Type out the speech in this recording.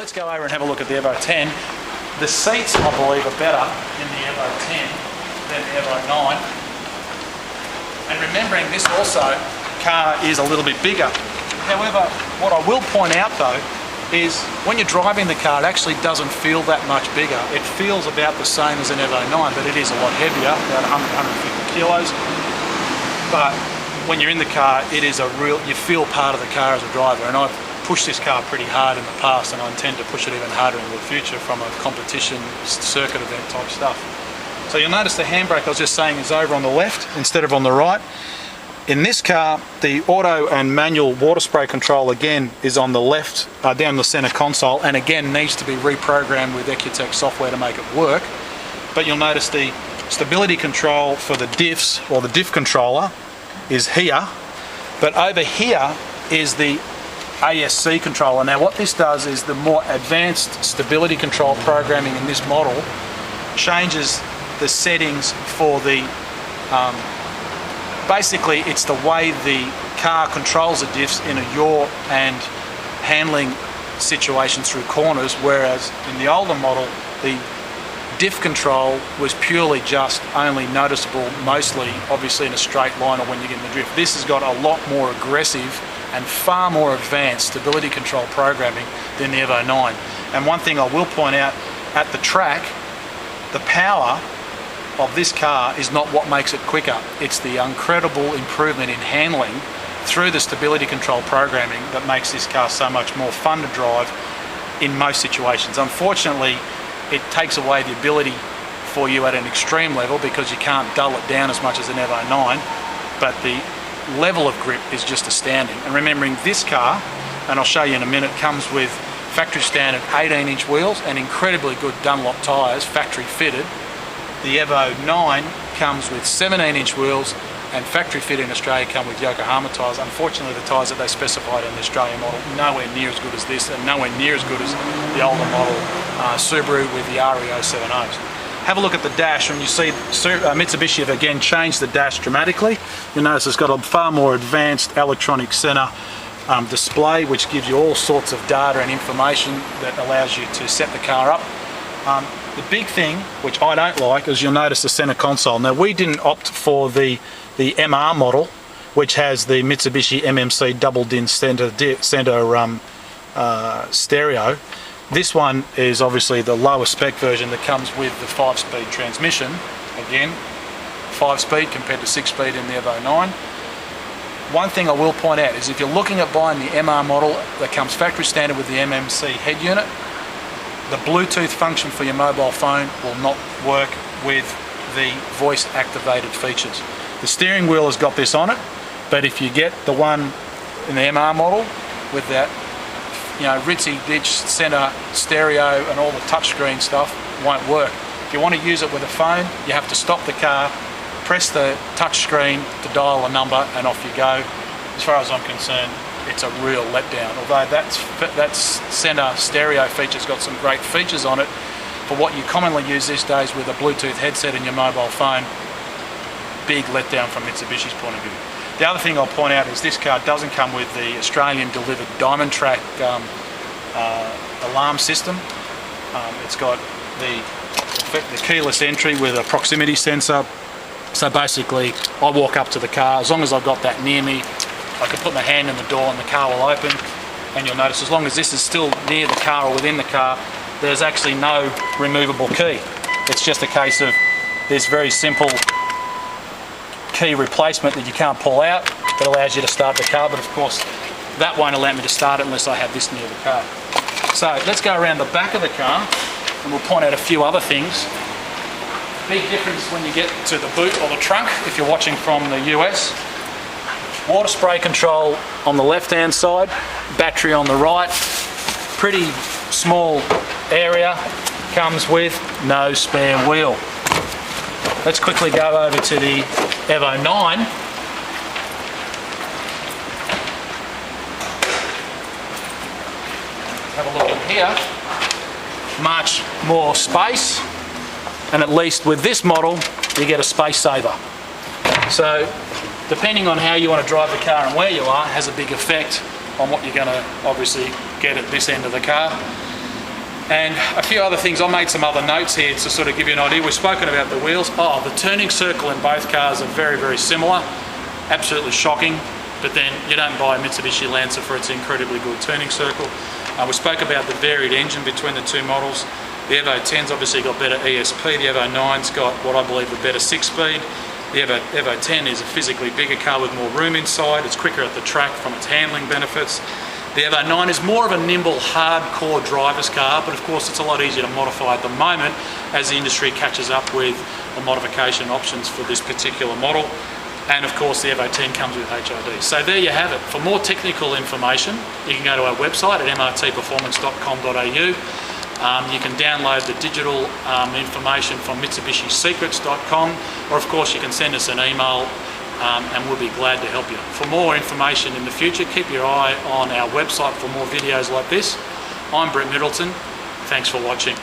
let's go over and have a look at the EVO 10. The seats, I believe, are better in the EVO 10 than the EVO 9. And remembering this also, car is a little bit bigger. However, what I will point out though is when you're driving the car, it actually doesn't feel that much bigger. It feels about the same as an EVO 9, but it is a lot heavier, about 150 kilos. But when you're in the car, it is you feel part of the car as a driver. And I've pushed this car pretty hard in the past, and I intend to push it even harder in the future from a competition circuit event type stuff. So you'll notice the handbrake I was just saying is over on the left instead of on the right. In this car, the auto and manual water spray control again is on the left, down the center console, and again needs to be reprogrammed with Ecutech software to make it work. But you'll notice the stability control for the diffs, or the diff controller, is here. But over here is the ASC controller. Now what this does is the more advanced stability control programming in this model changes the settings for the basically, it's the way the car controls the diffs in a yaw and handling situations through corners, whereas in the older model, the diff control was purely just only noticeable mostly, obviously, in a straight line or when you get in the drift. This has got a lot more aggressive and far more advanced stability control programming than the EVO 9. And one thing I will point out, at the track, the power of this car is not what makes it quicker. It's the incredible improvement in handling through the stability control programming that makes this car so much more fun to drive in most situations. Unfortunately, it takes away the ability for you at an extreme level because you can't dull it down as much as an EVO 9, but the level of grip is just astounding. And remembering this car, and I'll show you in a minute, comes with factory standard 18-inch wheels and incredibly good Dunlop tyres, factory fitted. The EVO 9 comes with 17-inch wheels and factory fit in Australia come with Yokohama tyres. Unfortunately, the tyres that they specified in the Australian model nowhere near as good as this, and nowhere near as good as the older model Subaru with the REO 70s. Have a look at the dash, and you see Mitsubishi have again changed the dash dramatically. You'll notice it's got a far more advanced electronic centre display, which gives you all sorts of data and information that allows you to set the car up. The big thing, which I don't like, is you'll notice the center console. Now, we didn't opt for the MR model, which has the Mitsubishi MMC double DIN center stereo. This one is obviously the lower spec version that comes with the 5-speed transmission. Again, 5-speed compared to 6-speed in the EVO 9. One thing I will point out is if you're looking at buying the MR model that comes factory standard with the MMC head unit, the Bluetooth function for your mobile phone will not work with the voice activated features. The steering wheel has got this on it, but if you get the one in the MR model with that, ritzy ditch center stereo and all the touchscreen stuff, won't work. If you want to use it with a phone, you have to stop the car, press the touchscreen to dial a number, and off you go. As far as I'm concerned, it's a real letdown. Although that center stereo feature's got some great features on it, for what you commonly use these days with a Bluetooth headset in your mobile phone, big letdown from Mitsubishi's point of view. The other thing I'll point out is this car doesn't come with the Australian delivered Diamond Track alarm system. It's got the keyless entry with a proximity sensor. So basically, I walk up to the car, as long as I've got that near me, I can put my hand in the door and the car will open. And you'll notice as long as this is still near the car or within the car, there's actually no removable key. It's just a case of this very simple key replacement that you can't pull out that allows you to start the car, but of course that won't allow me to start it unless I have this near the car. So let's go around the back of the car and we'll point out a few other things. Big difference when you get to the boot or the trunk if you're watching from the US. Water spray control on the left hand side, battery on the right, pretty small area, comes with no spare wheel. Let's quickly go over to the EVO 9. Have a look in here. Much more space, and at least with this model you get a space saver. So depending on how you want to drive the car and where you are has a big effect on what you're going to obviously get at this end of the car. And a few other things, I made some other notes here to sort of give you an idea. We've spoken about the wheels. Oh, the turning circle in both cars are very, very similar. Absolutely shocking, but then you don't buy a Mitsubishi Lancer for its incredibly good turning circle. We spoke about the varied engine between the two models. The Evo 10's obviously got better ESP, the Evo 9's got what I believe a better 6-speed. The Evo 10 is a physically bigger car with more room inside, it's quicker at the track from its handling benefits. The Evo 9 is more of a nimble, hardcore driver's car, but of course it's a lot easier to modify at the moment as the industry catches up with the modification options for this particular model. And of course the Evo 10 comes with HID. So there you have it. For more technical information, you can go to our website at mrtperformance.com.au. You can download the digital information from MitsubishiSecrets.com, or of course you can send us an email and we'll be glad to help you. For more information in the future, keep your eye on our website for more videos like this. I'm Brett Middleton. Thanks for watching.